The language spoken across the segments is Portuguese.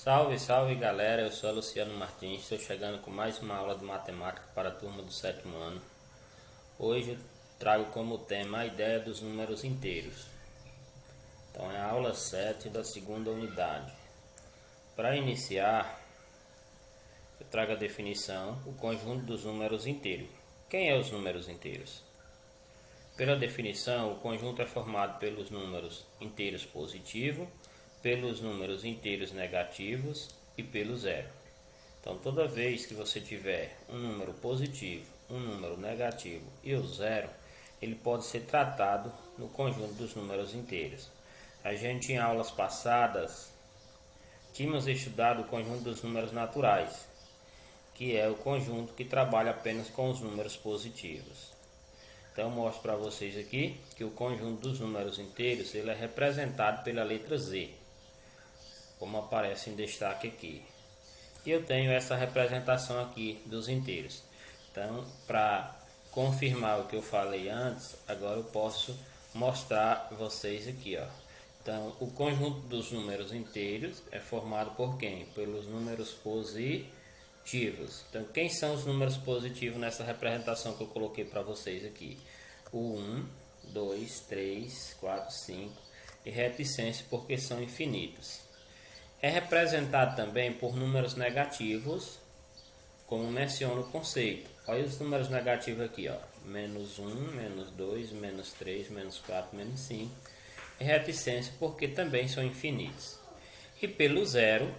Salve, salve galera, eu sou Luciano Martins, estou chegando com mais uma aula de matemática para a turma do sétimo ano. Hoje eu trago como tema a ideia dos números inteiros. Então é a aula 7 da segunda unidade. Para iniciar, eu trago a definição, o conjunto dos números inteiros. Quem é os números inteiros? Pela definição, o conjunto é formado pelos números inteiros positivos, pelos números inteiros negativos e pelo zero. Então, toda vez que você tiver um número positivo, um número negativo e o zero, ele pode ser tratado no conjunto dos números inteiros. A gente, em aulas passadas, tínhamos estudado o conjunto dos números naturais, que é o conjunto que trabalha apenas com os números positivos. Então, eu mostro para vocês aqui que o conjunto dos números inteiros ele é representado pela letra Z, como aparece em destaque aqui. E eu tenho essa representação aqui dos inteiros. Então, para confirmar o que eu falei antes, agora eu posso mostrar vocês aqui, ó. Então, o conjunto dos números inteiros é formado por quem? Pelos números positivos. Então, quem são os números positivos nessa representação que eu coloquei para vocês aqui? O 1, 2, 3, 4, 5 e reticência porque são infinitos. É representado também por números negativos, como menciona o conceito. Olha os números negativos aqui, ó. Menos 1, menos 2, menos 3, menos 4, menos 5. E reticência porque também são infinitos. E pelo zero,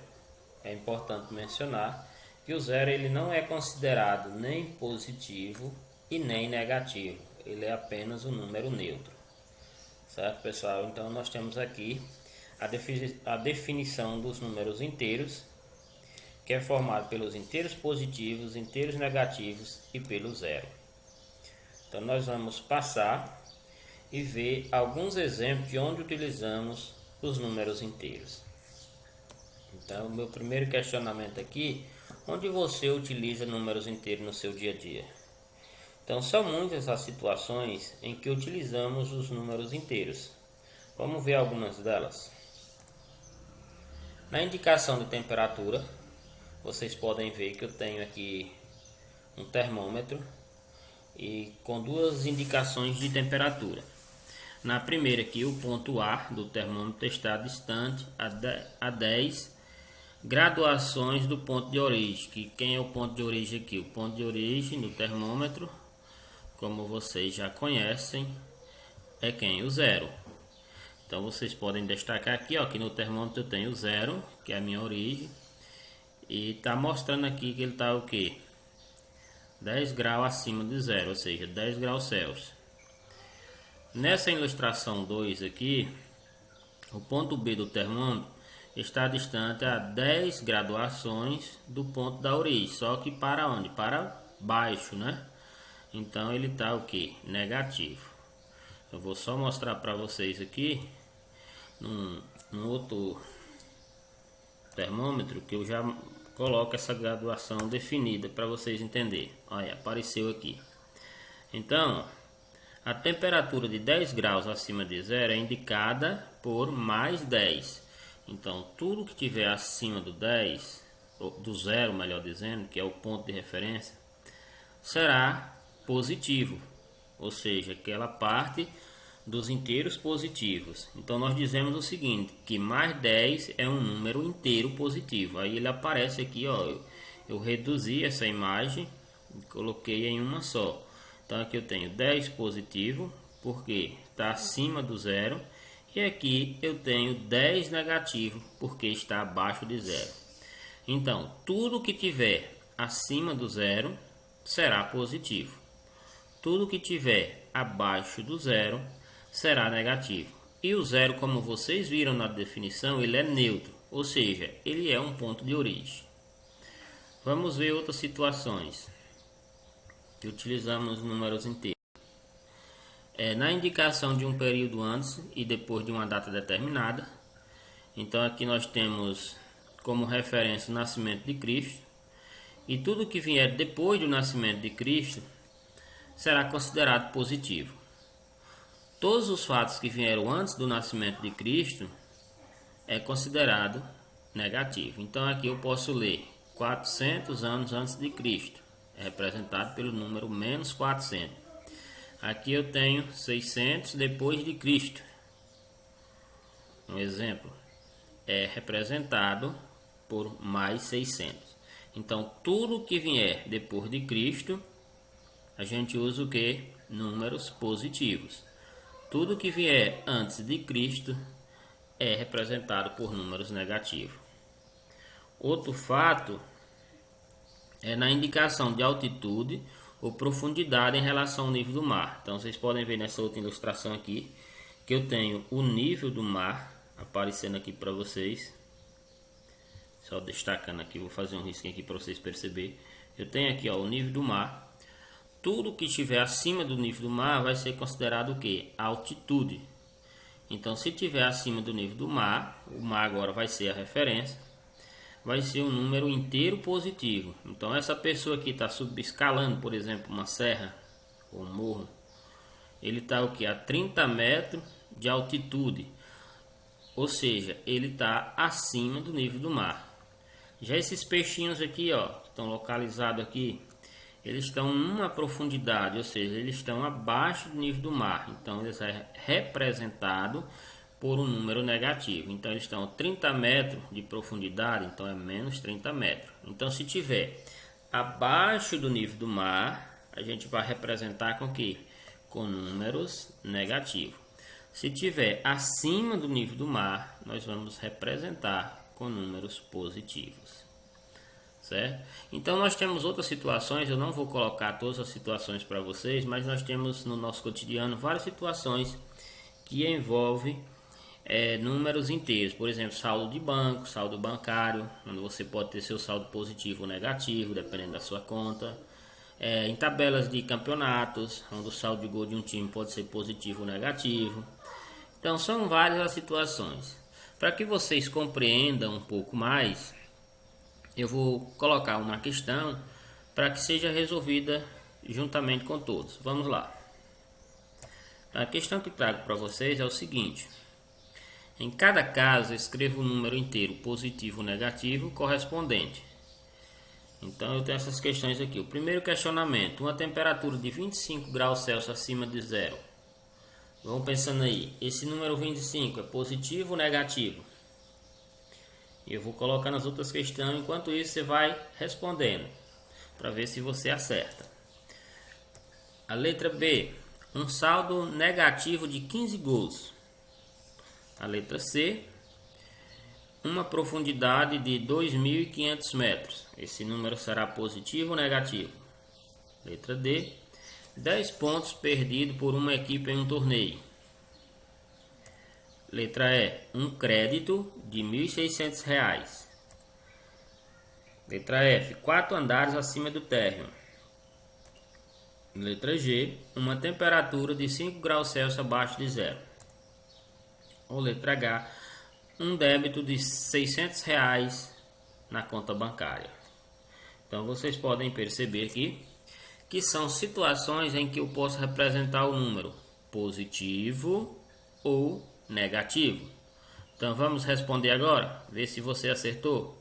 é importante mencionar que o zero ele não é considerado nem positivo e nem negativo. Ele é apenas um número neutro. Certo, pessoal? Então nós temos aqui a definição dos números inteiros, que é formado pelos inteiros positivos, inteiros negativos e pelo zero. Então nós vamos passar e ver alguns exemplos de onde utilizamos os números inteiros. Então, o meu primeiro questionamento aqui, onde você utiliza números inteiros no seu dia a dia? Então, são muitas as situações em que utilizamos os números inteiros. Vamos ver algumas delas. Na indicação de temperatura, vocês podem ver que eu tenho aqui um termômetro e com duas indicações de temperatura. Na primeira aqui, o ponto A do termômetro está distante a 10 graduações do ponto de origem. Que quem é o ponto de origem aqui? O ponto de origem do termômetro, como vocês já conhecem, é quem? O zero. Então vocês podem destacar aqui, ó, que no termômetro eu tenho zero, que é a minha origem, e está mostrando aqui que ele está o que? 10 graus acima de zero, ou seja, 10 graus Celsius. Nessa ilustração 2 aqui, o ponto B do termômetro está distante a 10 graduações do ponto da origem, só que para onde? Para baixo, né? Então ele está o que? Negativo. Eu vou só mostrar para vocês aqui num outro termômetro que eu já coloco essa graduação definida para vocês entenderem. Olha, apareceu aqui. Então, a temperatura de 10 graus acima de zero é indicada por mais 10. Então, tudo que tiver acima do 10, ou do zero, melhor dizendo, que é o ponto de referência, será positivo, ou seja, aquela parte dos inteiros positivos. Então nós dizemos o seguinte, que mais 10 é um número inteiro positivo. Aí ele aparece aqui, ó, eu reduzi essa imagem e coloquei em uma só. Então aqui eu tenho 10 positivo, porque está acima do zero. E aqui eu tenho 10 negativo, porque está abaixo de zero. Então, tudo que tiver acima do zero será positivo. Tudo que tiver abaixo do zero será negativo. E o zero, como vocês viram na definição, ele é neutro, ou seja, ele é um ponto de origem. Vamos ver outras situações que utilizamos números inteiros. Na indicação de um período antes e depois de uma data determinada. Então aqui nós temos como referência o nascimento de Cristo. E tudo que vier depois do nascimento de Cristo será considerado positivo. Todos os fatos que vieram antes do nascimento de Cristo é considerado negativo. Então aqui eu posso ler 400 anos antes de Cristo, é representado pelo número menos 400. Aqui eu tenho 600 depois de Cristo. Um exemplo é representado por mais 600. Então tudo que vier depois de Cristo, a gente usa o que? Números positivos. Tudo que vier antes de Cristo é representado por números negativos. Outro fato é na indicação de altitude ou profundidade em relação ao nível do mar. Então vocês podem ver nessa outra ilustração aqui que eu tenho o nível do mar aparecendo aqui para vocês. Só destacando aqui, vou fazer um risquinho aqui para vocês perceberem. Eu tenho aqui, ó, o nível do mar. Tudo que estiver acima do nível do mar vai ser considerado o que? Altitude. Então, se estiver acima do nível do mar, o mar agora vai ser a referência, vai ser um número inteiro positivo. Então, essa pessoa que está subescalando, por exemplo, uma serra ou um morro, ele está o que? A 30 metros de altitude. Ou seja, ele está acima do nível do mar. Já esses peixinhos aqui, ó, que estão localizados aqui, eles estão numa profundidade, ou seja, eles estão abaixo do nível do mar. Então, eles é representado por um número negativo. Então, eles estão a 30 metros de profundidade, então é menos 30 metros. Então, se tiver abaixo do nível do mar, a gente vai representar com que? Com números negativos. Se tiver acima do nível do mar, nós vamos representar com números positivos. Certo? Então nós temos outras situações, eu não vou colocar todas as situações para vocês, mas nós temos no nosso cotidiano várias situações que envolvem números inteiros. Por exemplo, saldo de banco, saldo bancário, onde você pode ter seu saldo positivo ou negativo, dependendo da sua conta. Em tabelas de campeonatos, onde o saldo de gol de um time pode ser positivo ou negativo. Então são várias as situações. Para que vocês compreendam um pouco mais, eu vou colocar uma questão para que seja resolvida juntamente com todos. Vamos lá. A questão que trago para vocês é o seguinte: em cada caso, escreva o número inteiro positivo ou negativo correspondente. Então eu tenho essas questões aqui. O primeiro questionamento: uma temperatura de 25 graus Celsius acima de zero. Vamos pensando aí, esse número 25 é positivo ou negativo? Eu vou colocar nas outras questões, enquanto isso você vai respondendo, para ver se você acerta. A letra B, um saldo negativo de 15 gols. A letra C, uma profundidade de 2.500 metros. Esse número será positivo ou negativo? Letra D, 10 pontos perdidos por uma equipe em um torneio. Letra E, um crédito de R$ 1.600. Letra F, 4 andares acima do térreo. Letra G, uma temperatura de 5 graus Celsius abaixo de zero. Ou letra H, um débito de R$ 600 na conta bancária. Então vocês podem perceber aqui que são situações em que eu posso representar o número positivo ou negativo. Então vamos responder agora, ver se você acertou.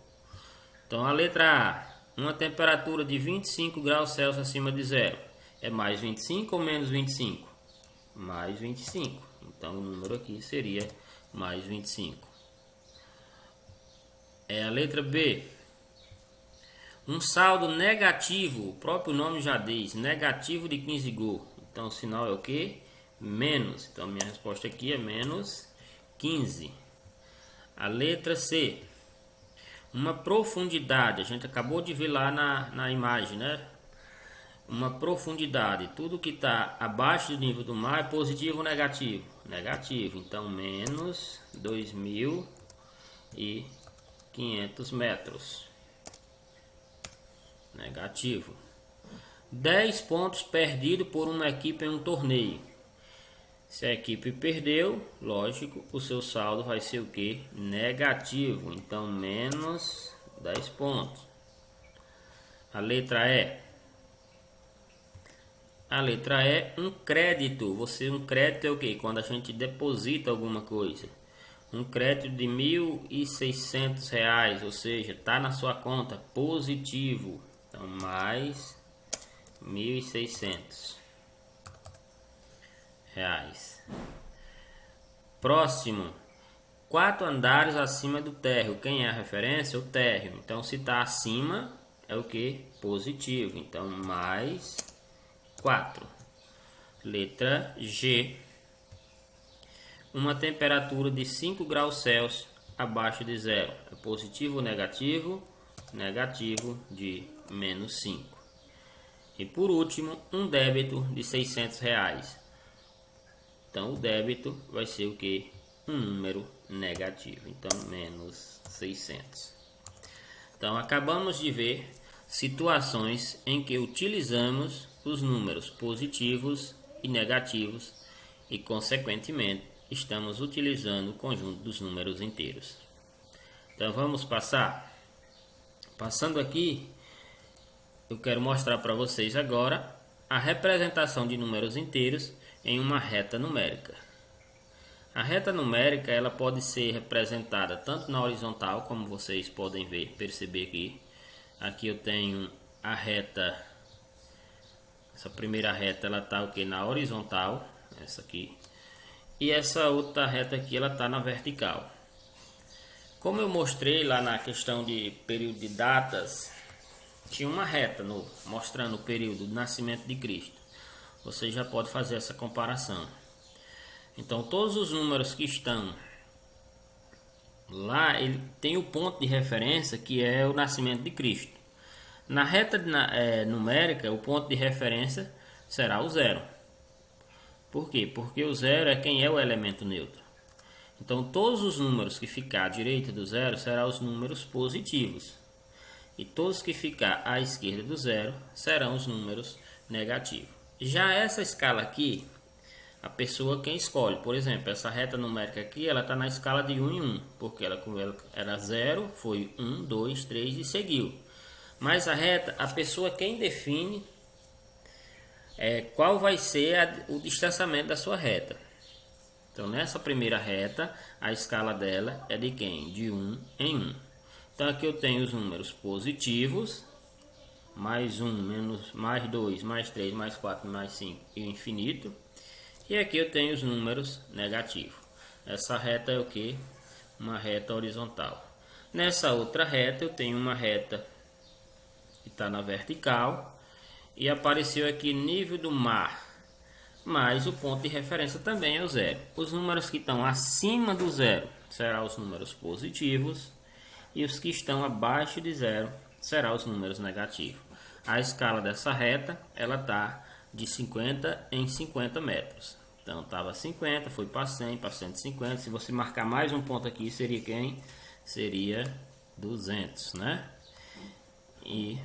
Então a letra A, uma temperatura de 25 graus Celsius acima de zero. É mais 25 ou menos 25? Mais 25. Então o número aqui seria mais 25. A letra B, um saldo negativo, o próprio nome já diz, negativo de 15 gols. Então o sinal é o que? Menos. Então minha resposta aqui é menos 15. A letra C, uma profundidade, a gente acabou de ver lá na imagem, né? Uma profundidade, tudo que está abaixo do nível do mar é positivo ou negativo? Negativo, então menos 2.500 metros. Negativo. 10 pontos perdidos por uma equipe em um torneio. Se a equipe perdeu, lógico, o seu saldo vai ser o que? Negativo. Então, menos 10 pontos. A letra E. A letra E, um crédito. Um crédito é o que? Quando a gente deposita alguma coisa. um crédito de R$ 1.600, ou seja, está na sua conta positivo. Então, mais R$ 1.600. Próximo, 4 andares acima do térreo. Quem é a referência? O térreo. Então, se está acima, é o que? Positivo. Então, mais 4. Letra G. Uma temperatura de 5 graus Celsius abaixo de zero. É positivo ou negativo? Negativo de menos 5. E por último, um débito de R$ 600. Então, o débito vai ser o que? Um número negativo. Então, menos 600. Então, acabamos de ver situações em que utilizamos os números positivos e negativos e, consequentemente, estamos utilizando o conjunto dos números inteiros. Então, vamos passar. Passando aqui, eu quero mostrar para vocês agora a representação de números inteiros em uma reta numérica. A reta numérica ela pode ser representada tanto na horizontal, como vocês podem perceber aqui. Aqui eu tenho a reta, essa primeira reta ela está o que? Na horizontal, essa aqui. E essa outra reta aqui ela está na vertical. Como eu mostrei lá na questão de período de datas, tinha uma reta mostrando o período do nascimento de Cristo. Você já pode fazer essa comparação. Então, todos os números que estão lá, ele tem o ponto de referência que é o nascimento de Cristo. Na reta numérica, o ponto de referência será o zero. Por quê? Porque o zero é quem é o elemento neutro. Então, todos os números que ficar à direita do zero serão os números positivos. E todos que ficar à esquerda do zero serão os números negativos. Já essa escala aqui, a pessoa quem escolhe. Por exemplo, essa reta numérica aqui, ela está na escala de 1 em 1. Porque ela era 0, foi 1, 2, 3 e seguiu. Mas a reta, a pessoa quem define qual vai ser o distanciamento da sua reta. Então, nessa primeira reta, a escala dela é de quem? De 1 em 1. Então, aqui eu tenho os números positivos, mais 1, mais 2, mais 3, mais 4, mais 5 e o infinito. E aqui eu tenho os números negativos. Essa reta é o que? Uma reta horizontal. Nessa outra reta eu tenho uma reta que está na vertical. E apareceu aqui nível do mar. Mas o ponto de referência também é o zero. Os números que estão acima do zero serão os números positivos. E os que estão abaixo de zero serão os números negativos. A escala dessa reta ela está de 50 em 50 metros. Então estava 50, foi para 100, para 150. Se você marcar mais um ponto aqui, seria quem? Seria 200, né? E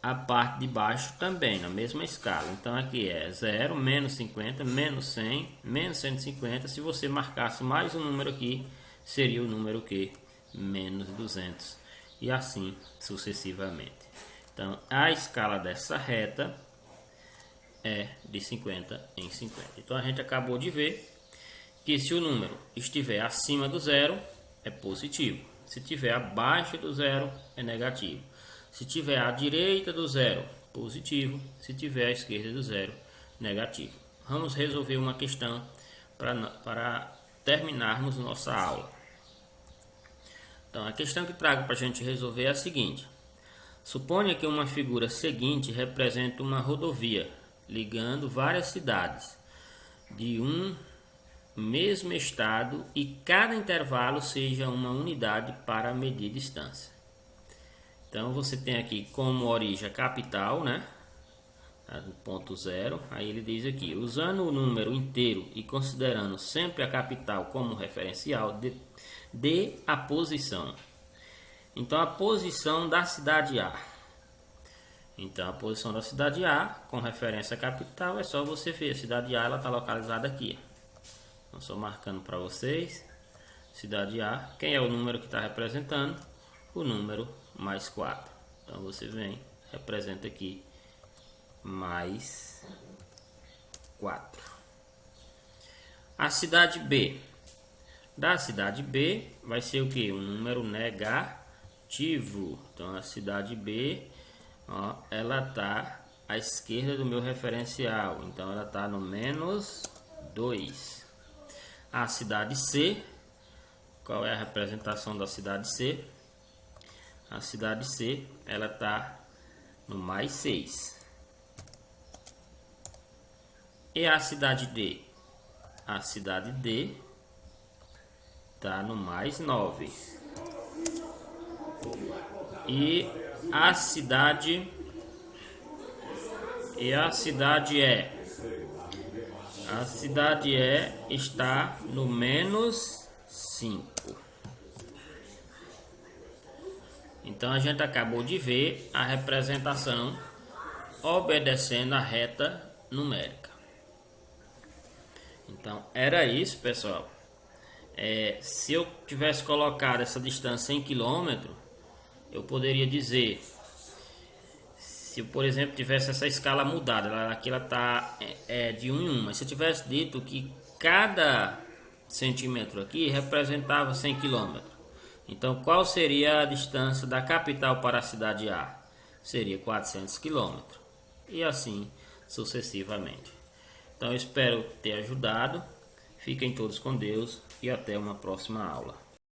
a parte de baixo também na mesma escala. Então aqui é 0, menos 50, menos 100, menos 150. Se você marcasse mais um número aqui, seria o número que? Menos 200. E assim sucessivamente. Então a escala dessa reta é de 50 em 50. Então a gente acabou de ver que se o número estiver acima do zero é positivo. Se estiver abaixo do zero é negativo. Se estiver à direita do zero, positivo. Se estiver à esquerda do zero, negativo. Vamos resolver uma questão para terminarmos nossa aula. Então, a questão que trago para a gente resolver é a seguinte. Suponha que uma figura seguinte representa uma rodovia, ligando várias cidades de um mesmo estado e cada intervalo seja uma unidade para medir distância. Então você tem aqui como origem a capital, né? Ponto 0. Aí ele diz aqui, usando o número inteiro e considerando sempre a capital como referencial, dê a posição. Então a posição da cidade A. Então a posição da cidade A, com referência à capital, é só você ver. A cidade A está localizada aqui. Então só marcando para vocês. Cidade A. Quem é o número que está representando? O número mais 4. Então você vem, representa aqui mais 4. A cidade B. Da cidade B vai ser o que? Um número negativo. Então a cidade B, ó, ela está à esquerda do meu referencial. Então ela está no menos 2. A cidade C, qual é a representação da cidade C? A cidade C, ela está no mais 6. E a cidade D? A cidade D está no mais 9. E a cidade E a cidade está no menos 5. Então a gente acabou de ver a representação obedecendo a reta numérica. Então era isso, pessoal. Se eu tivesse colocado essa distância em quilômetro, eu poderia dizer, se eu, por exemplo, tivesse essa escala mudada, aqui ela está de 1 em 1, mas se eu tivesse dito que cada centímetro aqui representava 100 km, então qual seria a distância da capital para a cidade A? Seria 400 km, e assim sucessivamente. Então eu espero ter ajudado, fiquem todos com Deus e até uma próxima aula.